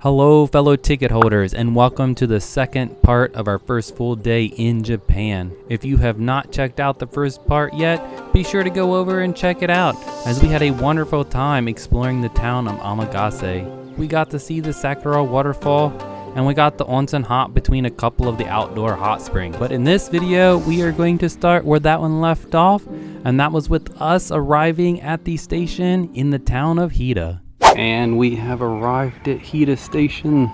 Hello fellow ticket holders, and welcome to the second part of our first full day in Japan. If you have not checked out the first part yet, be sure to go over and check it out, as we had a wonderful time exploring the town of Amagase. We got to see the Sakura waterfall, and we got the onsen hot between a couple of the outdoor hot springs. But in this video, we are going to start where that one left off, and that was with us arriving at the station in the town of Hita. And we have arrived at Hita Station,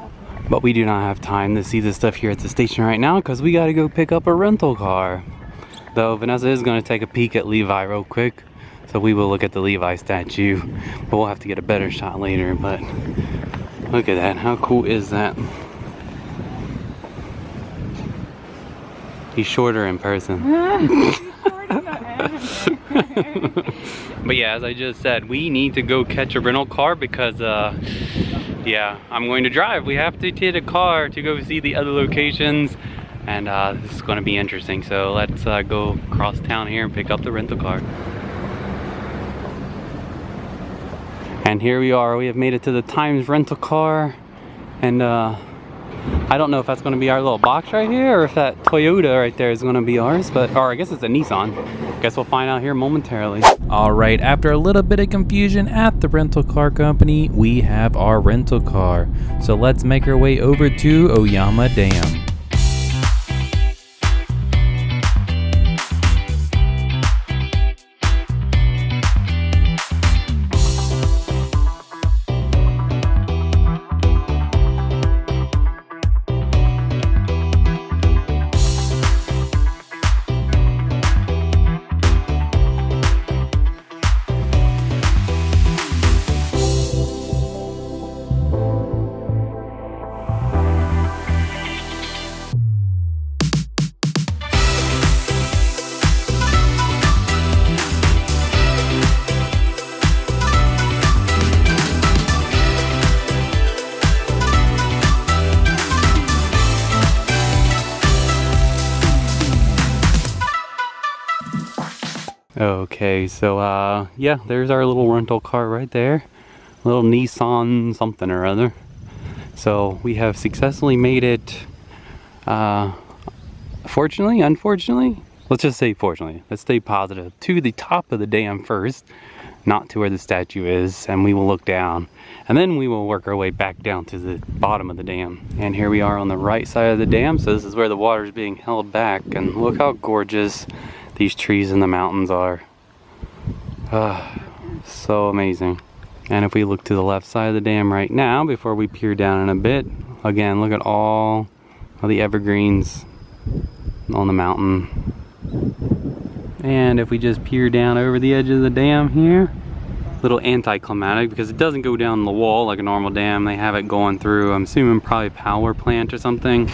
but we do not have time to see the stuff here at the station right now because we got to go pick up a rental car. Though Vanessa is going to take a peek at Levi real quick, so we will look at the Levi statue, but we'll have to get a better shot later. But look at that, how cool is that? He's shorter in person. But yeah, as I just said, we need to go catch a rental car because yeah, I'm going to drive. We have to take a car to go see the other locations, and this is going to be interesting. So let's go across town here and pick up the rental car. And here we are. We have made it to the Times rental car, and I don't know if that's going to be our little box right here or if that Toyota right there is going to be ours, or I guess it's a Nissan. Guess we'll find out here momentarily. Alright, after a little bit of confusion at the rental car company, we have our rental car. So let's make our way over to Oyama Dam. Okay, so yeah, there's our little rental car right there. Little Nissan something or other. So we have successfully made it, fortunately, unfortunately, let's just say fortunately, let's stay positive, to the top of the dam first, not to where the statue is, and we will look down, and then we will work our way back down to the bottom of the dam. And here we are on the right side of the dam, so this is where the water is being held back, and look how gorgeous these trees in the mountains are. So amazing. And if we look to the left side of the dam right now, before we peer down in a bit, again, look at all of the evergreens on the mountain. And if we just peer down over the edge of the dam here, a little anticlimactic because it doesn't go down the wall like a normal dam. They have it going through, I'm assuming probably power plant or something.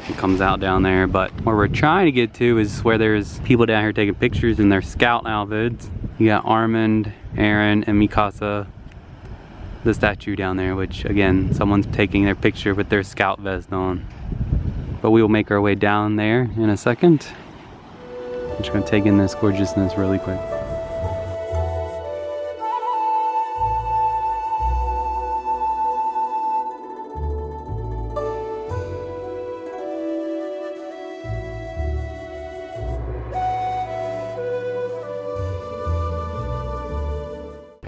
It comes out down there, but where we're trying to get to is where there's people down here taking pictures in their scout outfits. You got Armin, Eren, and Mikasa, the statue down there, which again, someone's taking their picture with their scout vest on. But we will make our way down there in a second. I'm just gonna take in this gorgeousness really quick.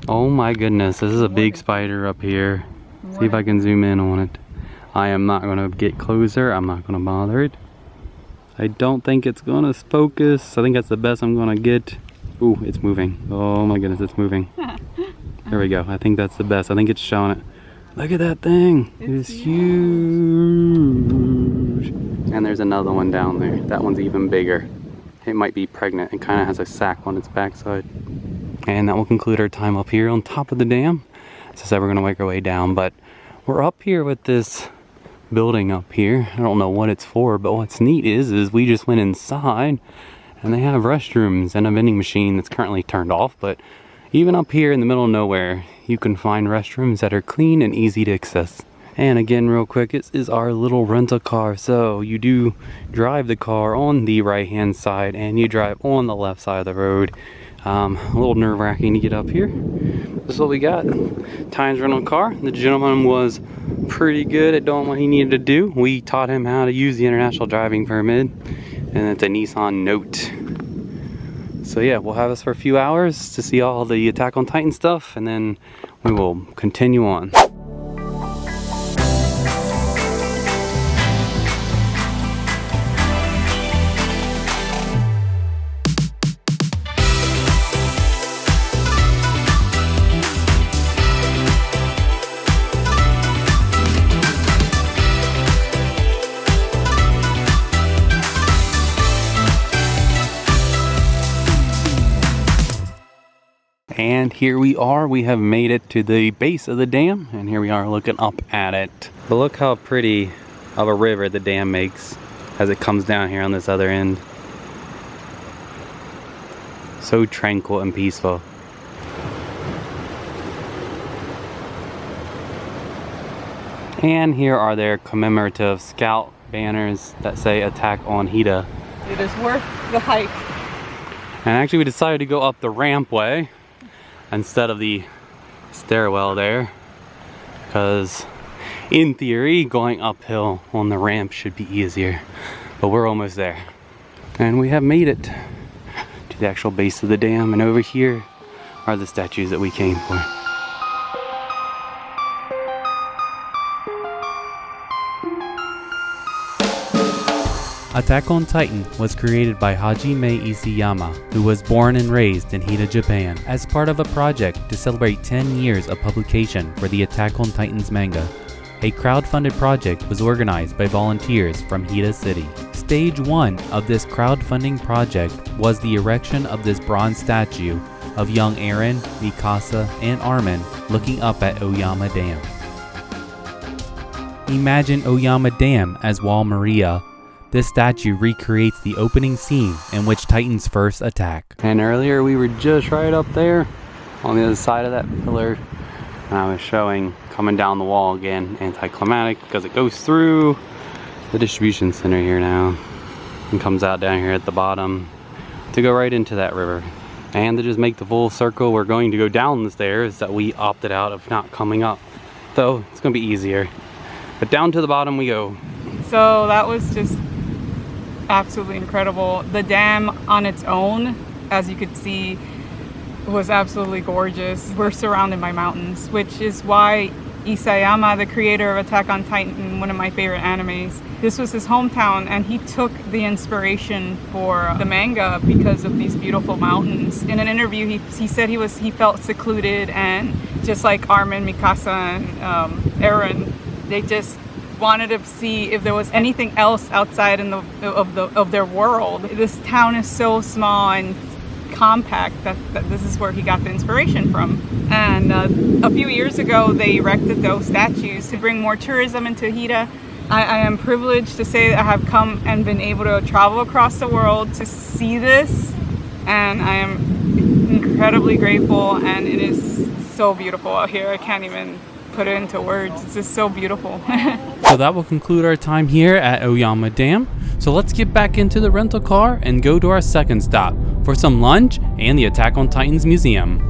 Oh my goodness, this is a big spider up here. See if I can zoom in on it. I am not going to get closer. I'm not going to bother it. I don't think it's going to focus. I think that's the best I'm going to get. Ooh, it's moving. Oh my goodness, it's moving. There we go. I think that's the best. I think it's showing it. Look at that thing. It's huge. And there's another one down there. That one's even bigger. It might be pregnant. It kind of has a sack on its backside. And that will conclude our time up here on top of the dam. As I said, we're going to make our way down, but we're up here with this building up here. I don't know what it's for, but what's neat is we just went inside and they have restrooms and a vending machine that's currently turned off. But even up here in the middle of nowhere, you can find restrooms that are clean and easy to access. And again, real quick, this is our little rental car. So you do drive the car on the right hand side and you drive on the left side of the road. A little nerve-wracking to get up here. This is what we got. Times rental car. The gentleman was pretty good at doing what he needed to do. We taught him how to use the international driving permit, and it's a Nissan Note. So yeah, we'll have this for a few hours to see all the Attack on Titan stuff, and then we will continue on. And here we are, we have made it to the base of the dam, and here we are looking up at it. But look how pretty of a river the dam makes as it comes down here on this other end. So tranquil and peaceful. And here are their commemorative scout banners that say "Attack on Hita." It is worth the hike. And actually we decided to go up the rampway instead of the stairwell there, because in theory going uphill on the ramp should be easier, but we're almost there. And we have made it to the actual base of the dam, and over here are the statues that we came for. Attack on Titan was created by Hajime Isayama, who was born and raised in Hita, Japan, as part of a project to celebrate 10 years of publication for the Attack on Titan's manga. A crowd-funded project was organized by volunteers from Hita City. Stage 1 of this crowdfunding project was the erection of this bronze statue of young Eren, Mikasa, and Armin looking up at Oyama Dam. Imagine Oyama Dam as Wall Maria. This statue recreates the opening scene in which Titans first attack. And earlier we were just right up there on the other side of that pillar, and I was showing coming down the wall again, anticlimactic, because it goes through the distribution center here now and comes out down here at the bottom to go right into that river. And to just make the full circle, we're going to go down the stairs that we opted out of not coming up, though it's going to be easier. But down to the bottom we go. So that was just absolutely incredible. The dam on its own, as you could see, was absolutely gorgeous. We're surrounded by mountains, which is why Isayama, the creator of Attack on Titan, one of my favorite animes, this was his hometown, and he took the inspiration for the manga because of these beautiful mountains. In an interview, he said he felt secluded, and just like Armin, Mikasa, and Eren, they just wanted to see if there was anything else outside of their world. This town is so small and compact that this is where he got the inspiration from. And a few years ago they erected those statues to bring more tourism into Hita. I am privileged to say that I have come and been able to travel across the world to see this, and I am incredibly grateful, and it is so beautiful out here. I can't even put it into words. It's just so beautiful. So that will conclude our time here at Oyama Dam. So let's get back into the rental car and go to our second stop for some lunch and the Attack on Titans Museum.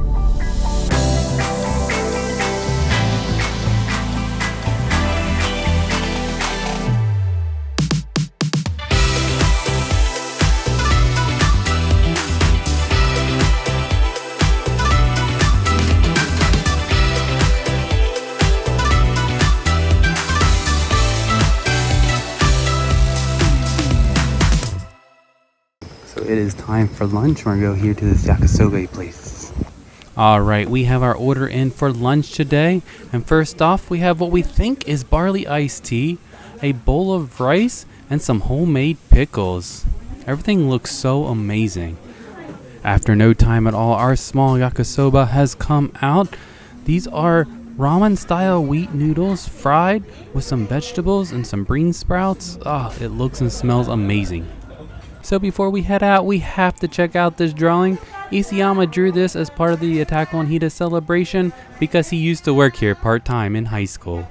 It is time for lunch. We're going to go here to this Yakisoba place. Alright, we have our order in for lunch today. And first off, we have what we think is barley iced tea, a bowl of rice, and some homemade pickles. Everything looks so amazing. After no time at all, our small yakisoba has come out. These are ramen style wheat noodles fried with some vegetables and some bean sprouts. It looks and smells amazing. So before we head out, we have to check out this drawing. Isayama drew this as part of the Attack on Hita celebration because he used to work here part-time in high school.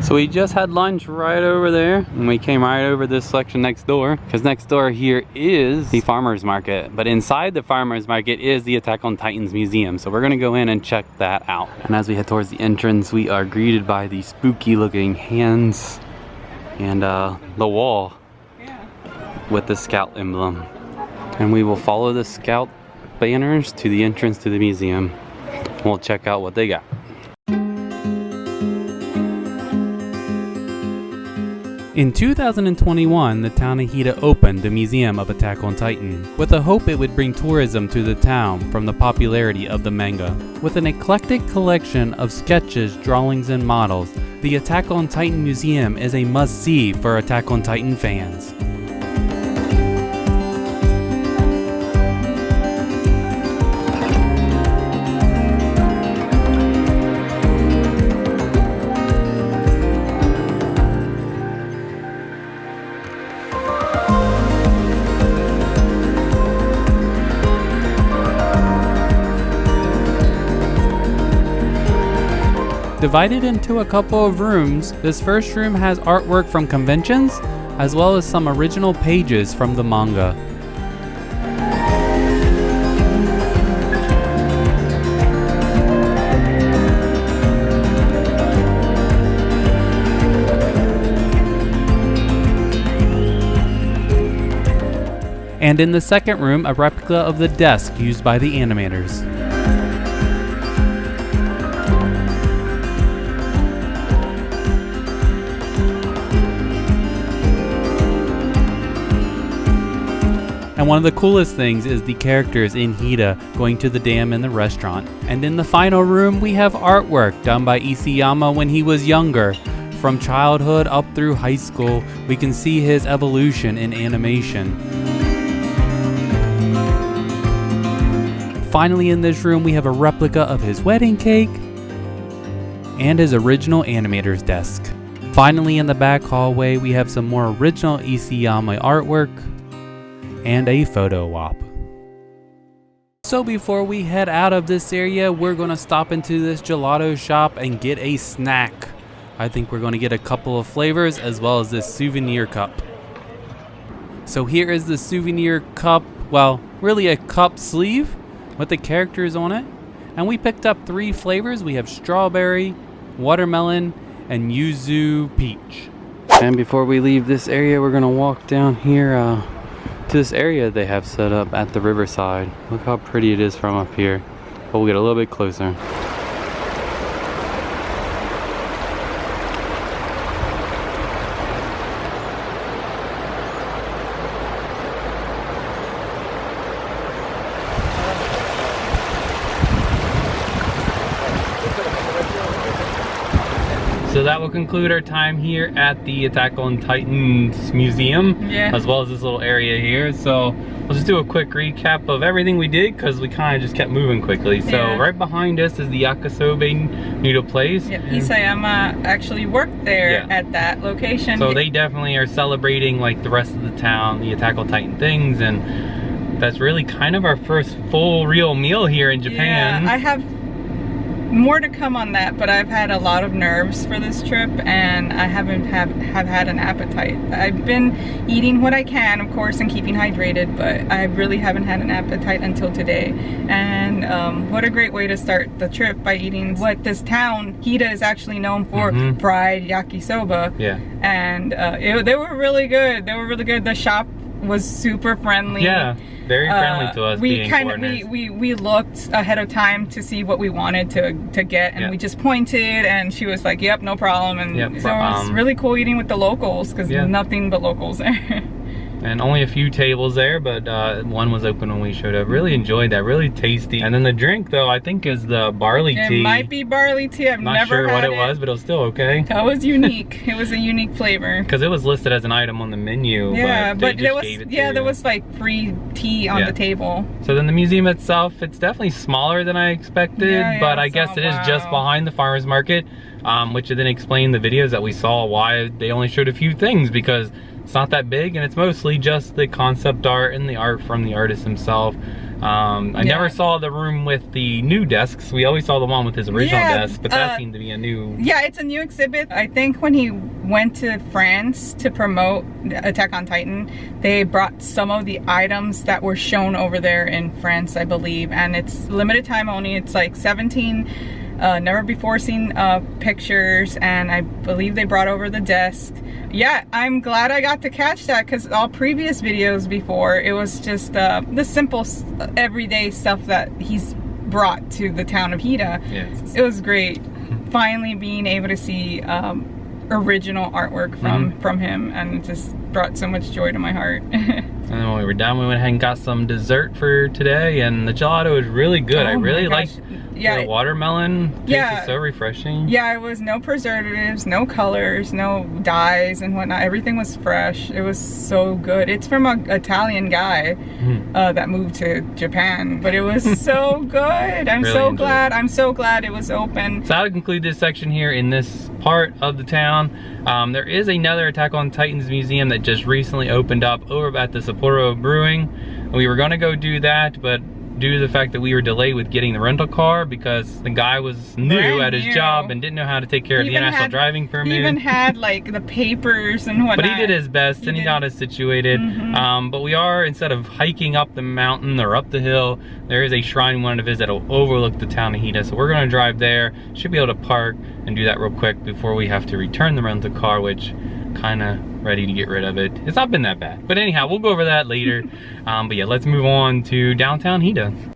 So we just had lunch right over there, and we came right over this section next door, because next door here is the farmer's market, but inside the farmer's market is the Attack on Titans museum. So we're gonna go in and check that out. And as we head towards the entrance, we are greeted by the spooky looking hands and the wall with the scout emblem. And we will follow the scout banners to the entrance to the museum. We'll check out what they got. In 2021, the town of Hita opened the Museum of Attack on Titan, with the hope it would bring tourism to the town from the popularity of the manga. With an eclectic collection of sketches, drawings, and models, the Attack on Titan Museum is a must-see for Attack on Titan fans. Divided into a couple of rooms, this first room has artwork from conventions, as well as some original pages from the manga. And in the second room, a replica of the desk used by the animators. And one of the coolest things is the characters in Hita going to the dam and the restaurant. And in the final room, we have artwork done by Isayama when he was younger. From childhood up through high school, we can see his evolution in animation. Finally, in this room, we have a replica of his wedding cake and his original animator's desk. Finally, in the back hallway, we have some more original Isayama artwork and a photo op. So before we head out of this area, we're gonna stop into this gelato shop and get a snack. I think we're gonna get a couple of flavors as well as this souvenir cup. So here is the souvenir cup, well, really a cup sleeve with the characters on it. And we picked up 3 flavors. We have strawberry, watermelon, and yuzu peach. And before we leave this area, we're gonna walk down here to this area they have set up at the riverside. Look how pretty it is from up here. But we'll get a little bit closer. So that will conclude our time here at the Attack on Titans Museum, as well as this little area here. So we'll just do a quick recap of everything we did, because we kind of just kept moving quickly. So right behind us is the Yakisoba noodle place. Isayama actually worked there at that location. So they definitely are celebrating like the rest of the town, the Attack on Titan things, and that's really kind of our first full real meal here in Japan. Yeah, I have more to come on that, but I've had a lot of nerves for this trip and I haven't have had an appetite. I've been eating what I can, of course, and keeping hydrated, but I really haven't had an appetite until today. And what a great way to start the trip, by eating what this town, Hita, is actually known for, fried yakisoba. Yeah. And they were really good. They were really good. The shop was super friendly. Yeah. Very friendly to us. We looked ahead of time to see what we wanted to get, and we just pointed, and she was like, "Yep, no problem." And so it was really cool eating with the locals, because nothing but locals there. And only a few tables there, but one was open when we showed up. Really enjoyed that, really tasty. And then the drink, though, I think is the barley tea. It might be barley tea. I've Not never sure had what it was, but it was still okay. That was unique. It was a unique flavor. Because it was listed as an item on the menu. Yeah, but there was there was like free tea on the table. So then the museum itself, it's definitely smaller than I expected, but I guess it is just behind the farmer's market, which then explained the videos that we saw why they only showed a few things, because It's not that big, and it's mostly just the concept art and the art from the artist himself. I never saw the room with the new desks. We always saw the one with his original desk, but that seemed to be a new... Yeah, it's a new exhibit. I think when he went to France to promote Attack on Titan, they brought some of the items that were shown over there in France, I believe. And it's limited time only. It's like 17 never before seen pictures, and I believe they brought over the desk. Yeah, I'm glad I got to catch that, because all previous videos before, it was just the simple everyday stuff that he's brought to the town of Hita. Yes. It was great finally being able to see original artwork from him, and it just brought so much joy to my heart. And then when we were done, we went ahead and got some dessert for today, and the gelato was really good. I really liked the watermelon. Tasted so refreshing. Yeah, it was no preservatives, no colors, no dyes and whatnot. Everything was fresh. It was so good. It's from an Italian guy that moved to Japan, but it was so good. I'm so glad. I'm so glad it was open. So I'll conclude this section here in this part of the town. There is another Attack on Titans museum that just recently opened up over at the Sapporo Brewing. We were going to go do that, but due to the fact that we were delayed with getting the rental car because the guy was new at his job and didn't know how to take care of the international driving permit. He even had like the papers and whatnot. But he did his best and he got us situated. But we are, instead of hiking up the mountain or up the hill, there is a shrine we wanted to visit that will overlook the town of Hita. So we're going to drive there. Should be able to park and do that real quick before we have to return the rental car, which kind of ready to get rid of it. It's not been that bad, but anyhow, we'll go over that later. But yeah, let's move on to downtown Hita.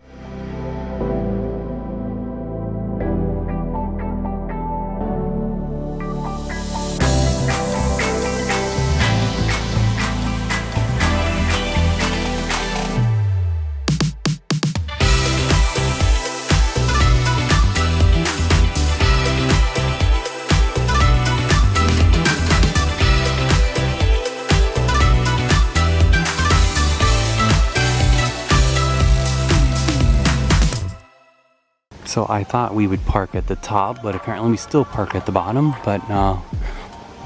So I thought we would park at the top, but apparently we still park at the bottom. But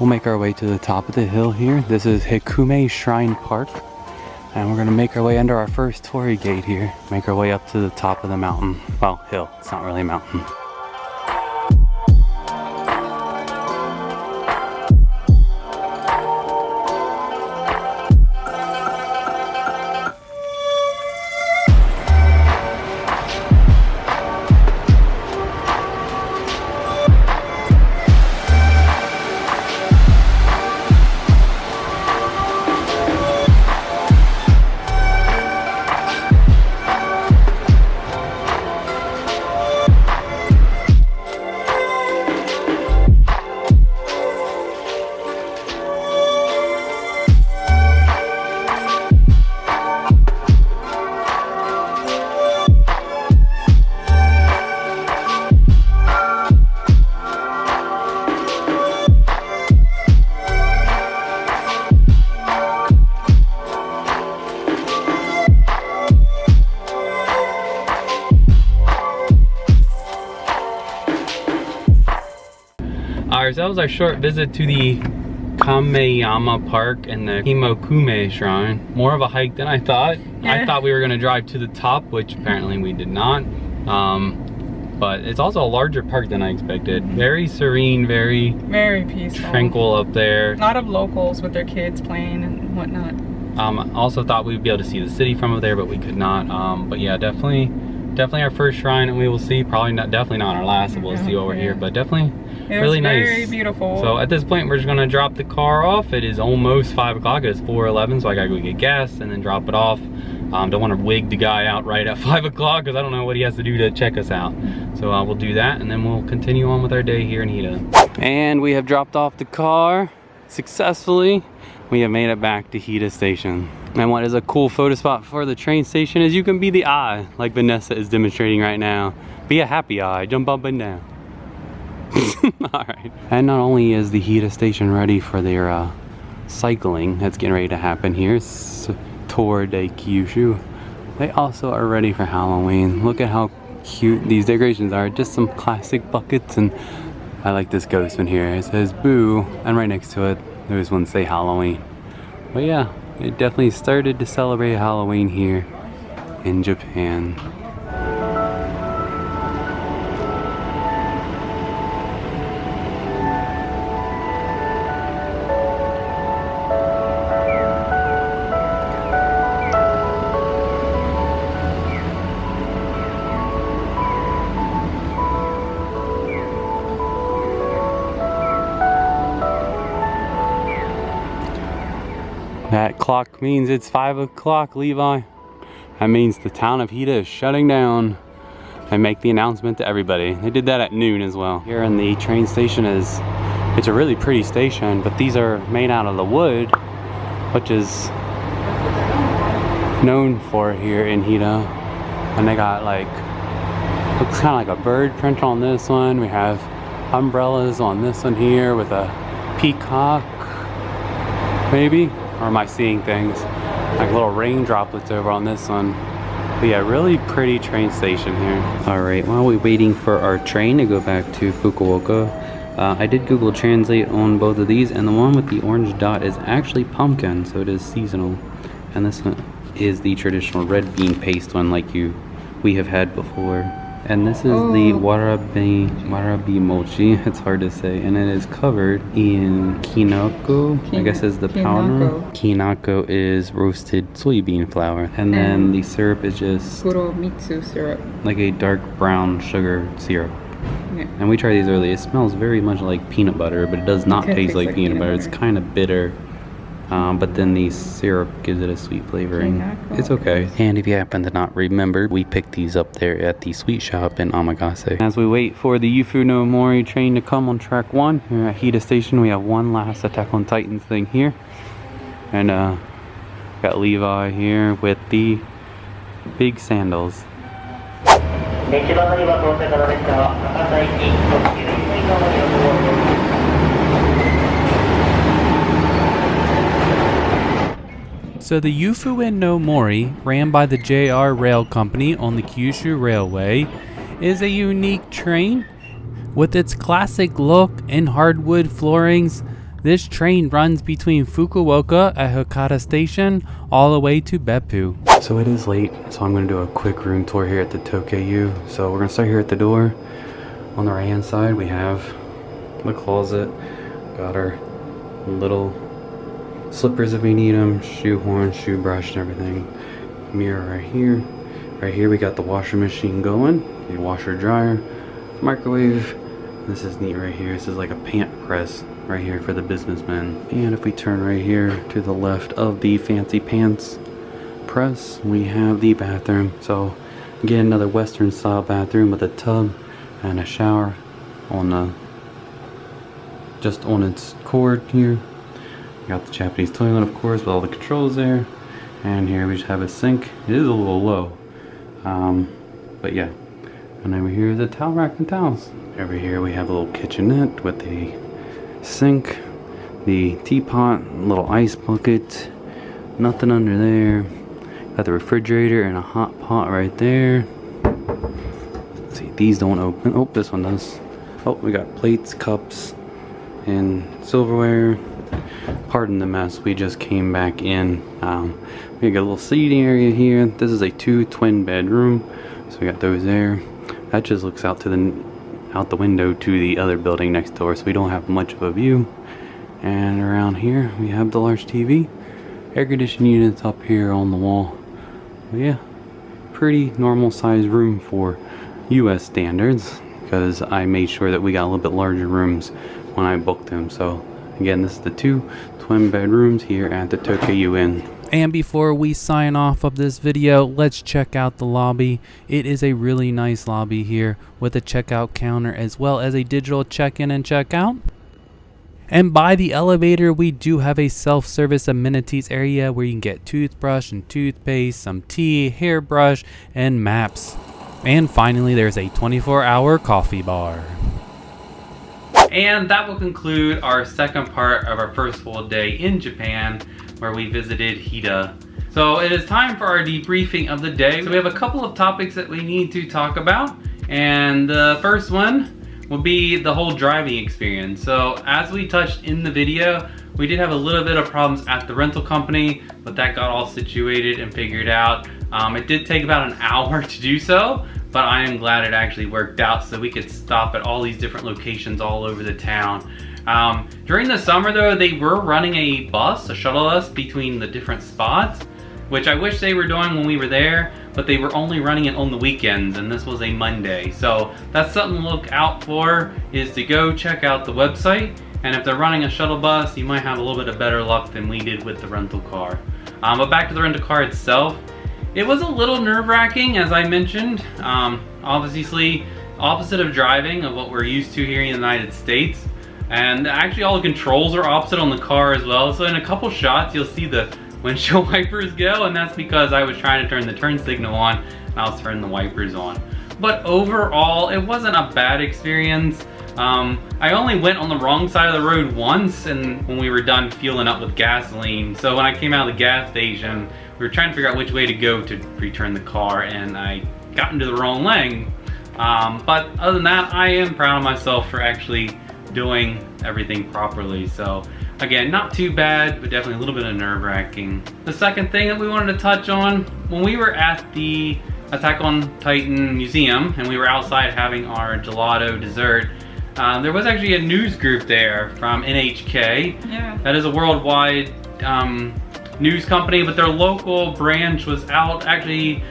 we'll make our way to the top of the hill here. This is Hinokuma Shrine Park. And we're gonna make our way under our first torii gate here. Make our way up to the top of the mountain. Well, hill, it's not really a mountain. Alright, so that was our short visit to the Kameyama Park and the Hinokuma Shrine. More of a hike than I thought. I thought we were going to drive to the top, which apparently we did not. But it's also a larger park than I expected. Very serene, very peaceful, tranquil up there. A lot of locals with their kids playing and whatnot. Also thought we'd be able to see the city from up there, but we could not. But yeah, definitely our first shrine, and we will see. Definitely not our last. So we'll see over here, but definitely really nice. Very beautiful. So at this point, we're just gonna drop the car off. It is almost 5 o'clock. It's 4:11, so I gotta go get gas and then drop it off. Don't want to wig the guy out right at 5 o'clock because I don't know what he has to do to check us out. So we'll do that, and then we'll continue on with our day here in Hita. And we have dropped off the car successfully. We have made it back to Hita Station. And what is a cool photo spot for the train station is you can be the eye, like Vanessa is demonstrating right now. Be a happy eye, jump up and down. Alright. And not only is the Hita Station ready for their cycling that's getting ready to happen here, Tour de Kyushu, they also are ready for Halloween. Look at how cute these decorations are. Just some classic buckets, and I like this ghost one here. It says boo, and right next to it there's one say Halloween. But yeah, it definitely started to celebrate Halloween here in Japan. That clock means it's 5 o'clock, Levi. That means the town of Hita is shutting down. And make the announcement to everybody. They did that at noon as well. Here in the train station it's a really pretty station, but these are made out of the wood, which is known for here in Hita. And they got like, looks kind of like a bird print on this one. We have umbrellas on this one here with a peacock, maybe? Or am I seeing things? Like little rain droplets over on this one. But yeah, really pretty train station here. Alright, while we're waiting for our train to go back to Fukuoka, I did Google Translate on both of these, and the one with the orange dot is actually pumpkin, so it is seasonal. And this one is the traditional red bean paste one like we have had before. And this is the warabi mochi, it's hard to say, and it is covered in kinako, I guess is the powder. Kinako is roasted soybean flour, and then the syrup is just kuromitsu syrup, like a dark brown sugar syrup. Yeah. And we tried these earlier. It smells very much like peanut butter, but it does not taste like peanut butter. It's kind of bitter. But then the syrup gives it a sweet flavoring. It's okay. And if you happen to not remember, we picked these up there at the sweet shop in Amagase. As we wait for the Yufuin No Mori train to come on track 1 here at Hita Station, we have one last Attack on Titan thing here. And got Levi here with the big sandals. So the Yufuin No Mori, ran by the JR Rail Company on the Kyushu Railway, is a unique train. With its classic look and hardwood floorings, this train runs between Fukuoka at Hita Station all the way to Beppu. So it is late, so I'm going to do a quick room tour here at the Tokyu. So we're going to start here at the door. On the right hand side we have the closet, got our little slippers if we need them, shoe horn, shoe brush, and everything. Mirror right here. Right here we got the washing machine going, the washer dryer, microwave. This is neat right here. This is like a pant press right here for the businessmen. And if we turn right here to the left of the fancy pants press, we have the bathroom. So again, another Western style bathroom with a tub and a shower on the just on its cord here. Got the Japanese toilet, of course, with all the controls there. And here we just have a sink. It is a little low, but yeah. And over here is a towel rack and towels. Over here we have a little kitchenette with the sink, the teapot, little ice bucket, nothing under there. Got the refrigerator and a hot pot right there. Let's see, these don't open. Oh, this one does. Oh, we got plates, cups, and silverware. Pardon the mess, we just came back in. We got a little seating area here. This is a 2 twin bedroom, so we got those there. That just looks out to the window to the other building next door, so we don't have much of a view. And around here we have the large TV, air conditioning units up here on the wall. But yeah, pretty normal size room for US standards, because I made sure that we got a little bit larger rooms when I booked them. So again, this is the 2 twin bedrooms here at the Tokyu Inn. And before we sign off of this video, let's check out the lobby. It is a really nice lobby here with a checkout counter as well as a digital check-in and check-out. And by the elevator, we do have a self-service amenities area where you can get toothbrush and toothpaste, some tea, hairbrush, and maps. And finally, there's a 24-hour coffee bar. And that will conclude our second part of our first full day in Japan, where we visited Hita. So it is time for our debriefing of the day. So we have a couple of topics that we need to talk about. And the first one would be the whole driving experience. So as we touched in the video, we did have a little bit of problems at the rental company, but that got all situated and figured out. It did take about an hour to do so, but I am glad it actually worked out so we could stop at all these different locations all over the town. During the summer though, they were running a bus, a shuttle bus between the different spots, which I wish they were doing when we were there, but they were only running it on the weekends, and this was a Monday. So that's something to look out for, is to go check out the website, and if they're running a shuttle bus, you might have a little bit of better luck than we did with the rental car. But back to the rental car itself, it was a little nerve-wracking, as I mentioned. Obviously, opposite of driving of what we're used to here in the United States. And actually all the controls are opposite on the car as well. So in a couple shots, you'll see the windshield wipers go, and that's because I was trying to turn the turn signal on and I was turning the wipers on. But overall, it wasn't a bad experience. I only went on the wrong side of the road once, and when we were done fueling up with gasoline. So when I came out of the gas station, we were trying to figure out which way to go to return the car, and I got into the wrong lane. But other than that, I am proud of myself for actually doing everything properly. So again, not too bad, but definitely a little bit of nerve-wracking. The second thing that we wanted to touch on, when we were at the Attack on Titan Museum and we were outside having our gelato dessert, there was actually a news group there from NHK. Yeah. That is a worldwide news company, but their local branch was out actually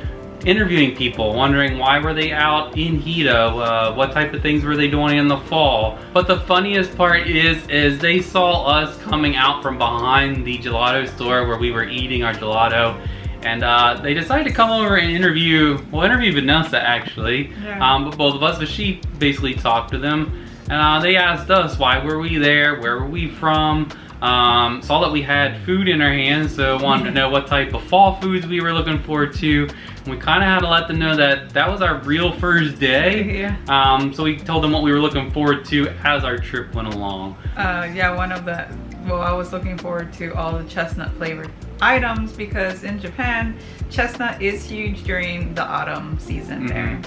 interviewing people, wondering why were they out in Hita, what type of things were they doing in the fall. But the funniest part is they saw us coming out from behind the gelato store where we were eating our gelato, and they decided to come over and interview Vanessa actually. Yeah. But both of us, but she basically talked to them, and they asked us why were we there, where were we from. Saw that we had food in our hands, so wanted to know what type of fall foods we were looking forward to. And we kind of had to let them know that that was our real first day. Yeah. So we told them what we were looking forward to as our trip went along. Yeah, I was looking forward to all the chestnut flavored items, because in Japan, chestnut is huge during the autumn season there.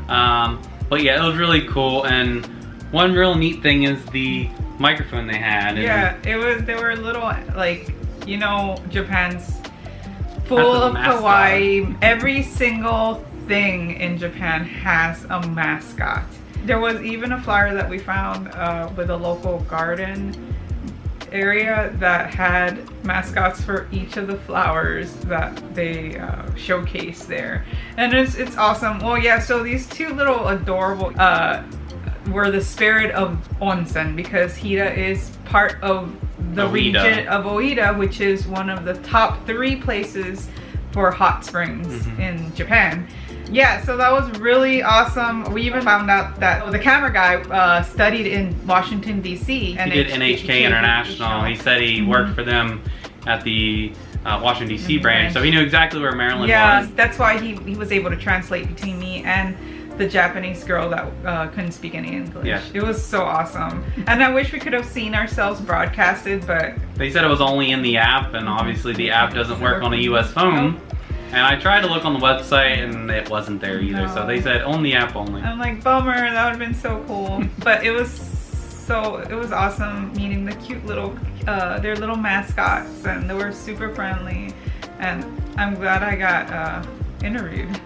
But yeah, it was really cool, and one real neat thing is the microphone they had. Yeah, they were little, like, you know, Japan's full of kawaii. Every single thing in Japan has a mascot. There was even a flyer that we found with a local garden area that had mascots for each of the flowers that they showcase there, and it's awesome. Well, yeah, so these two little adorable were the spirit of onsen, because Hita is part of the region of Oita, which is one of the top 3 places for hot springs in Japan. Yeah, so that was really awesome. We even found out that the camera guy studied in Washington, D.C. He did NHK International. He said he worked for them at the Washington, D.C. branch, so he knew exactly where Maryland was. Yeah, that's why he was able to translate between me and the Japanese girl that couldn't speak any English. Yeah. It was so awesome. And I wish we could have seen ourselves broadcasted, but they said it was only in the app, and obviously the app doesn't work on a US phone. And I tried to look on the website and it wasn't there either. No. So they said on the app only. I'm like, bummer, that would have been so cool. But it was awesome meeting the cute little their little mascots, and they were super friendly, and I'm glad I got interviewed.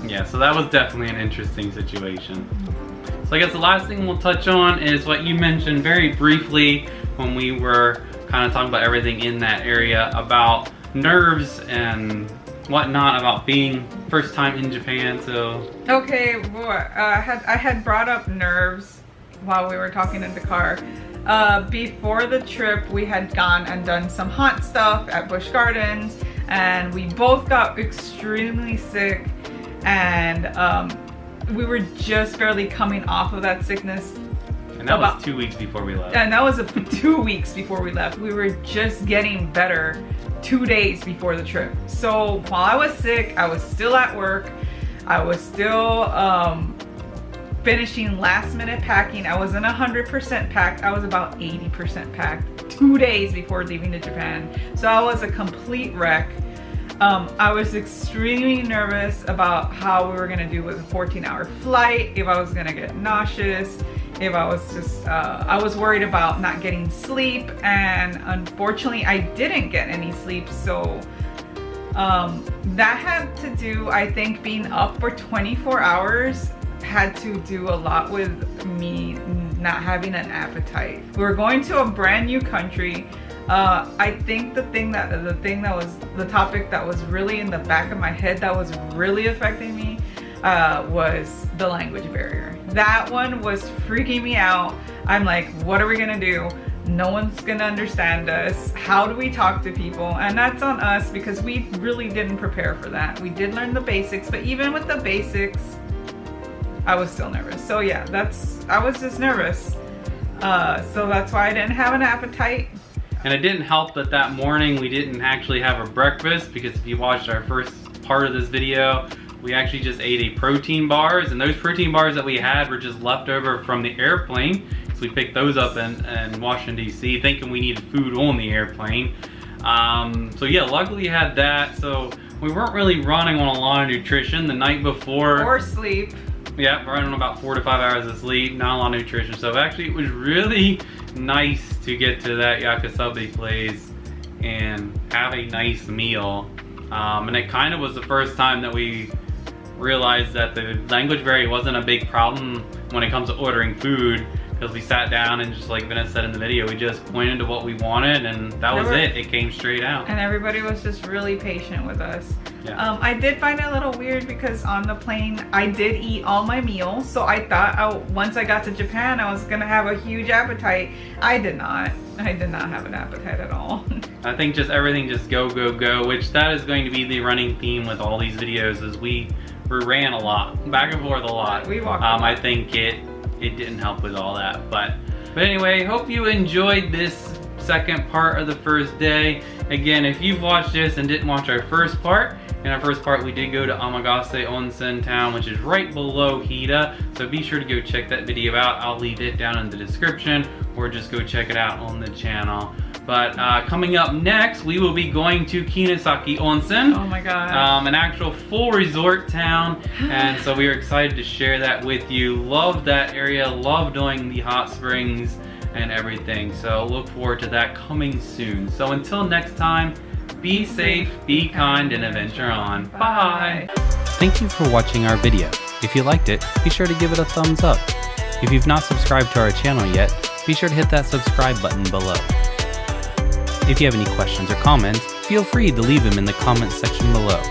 Yeah, so that was definitely an interesting situation. So I guess the last thing we'll touch on is what you mentioned very briefly when we were kind of talking about everything in that area about nerves and whatnot, about being first time in Japan. So okay, well, I had brought up nerves while we were talking in the car. Before the trip, we had gone and done some hot stuff at Busch Gardens, and we both got extremely sick, and we were just barely coming off of that sickness. And that was 2 weeks before we left. And that was 2 weeks before we left. We were just getting better 2 days before the trip. So while I was sick, I was still at work. I was still finishing last minute packing. I wasn't 100% packed. I was about 80% packed 2 days before leaving to Japan. So I was a complete wreck. I was extremely nervous about how we were gonna do with a 14-hour flight, if I was gonna get nauseous. if I was just, I was worried about not getting sleep, and unfortunately I didn't get any sleep. So that had to do, I think being up for 24 hours had to do a lot with me not having an appetite. We were going to a brand new country. I think the topic that was really in the back of my head that was really affecting me was the language barrier. That one was freaking me out. I'm like, what are we gonna do? No one's gonna understand us. How do we talk to people? And that's on us because we really didn't prepare for that. We did learn the basics, but even with the basics, I was still nervous. So yeah, I was just nervous. So that's why I didn't have an appetite. And it didn't help that that morning we didn't actually have a breakfast, because if you watched our first part of this video, we actually just ate a protein bars, and those protein bars that we had were just left over from the airplane. So we picked those up in Washington, D.C., thinking we needed food on the airplane. So yeah, luckily we had that. So we weren't really running on a lot of nutrition the night before. Or sleep. Yeah, running on about 4 to 5 hours of sleep, not a lot of nutrition. So actually it was really nice to get to that Yakisoba place and have a nice meal. And it kind of was the first time that we realized that the language barrier wasn't a big problem when it comes to ordering food, because we sat down and just like Vanessa said in the video, we just pointed to what we wanted and that was it. It came straight out. And everybody was just really patient with us. Yeah. I did find it a little weird because on the plane I did eat all my meals, so I thought once I got to Japan I was gonna have a huge appetite. I did not have an appetite at all. I think just everything just go, which that is going to be the running theme with all these videos, is we ran a lot, back and forth a lot. We walked a lot. I think it didn't help with all that, but anyway, hope you enjoyed this second part of the first day. Again, if you've watched this and didn't watch our first part, in our first part we did go to Amagase Onsen Town, which is right below Hita, so be sure to go check that video out. I'll leave it down in the description, or just go check it out on the channel. But coming up next, we will be going to Kinosaki Onsen. Oh my god. An actual full resort town. And so we are excited to share that with you. Love that area, love doing the hot springs and everything. So look forward to that coming soon. So until next time, be safe, be kind, and adventure on. Bye. Thank you for watching our video. If you liked it, be sure to give it a thumbs up. If you've not subscribed to our channel yet, be sure to hit that subscribe button below. If you have any questions or comments, feel free to leave them in the comments section below.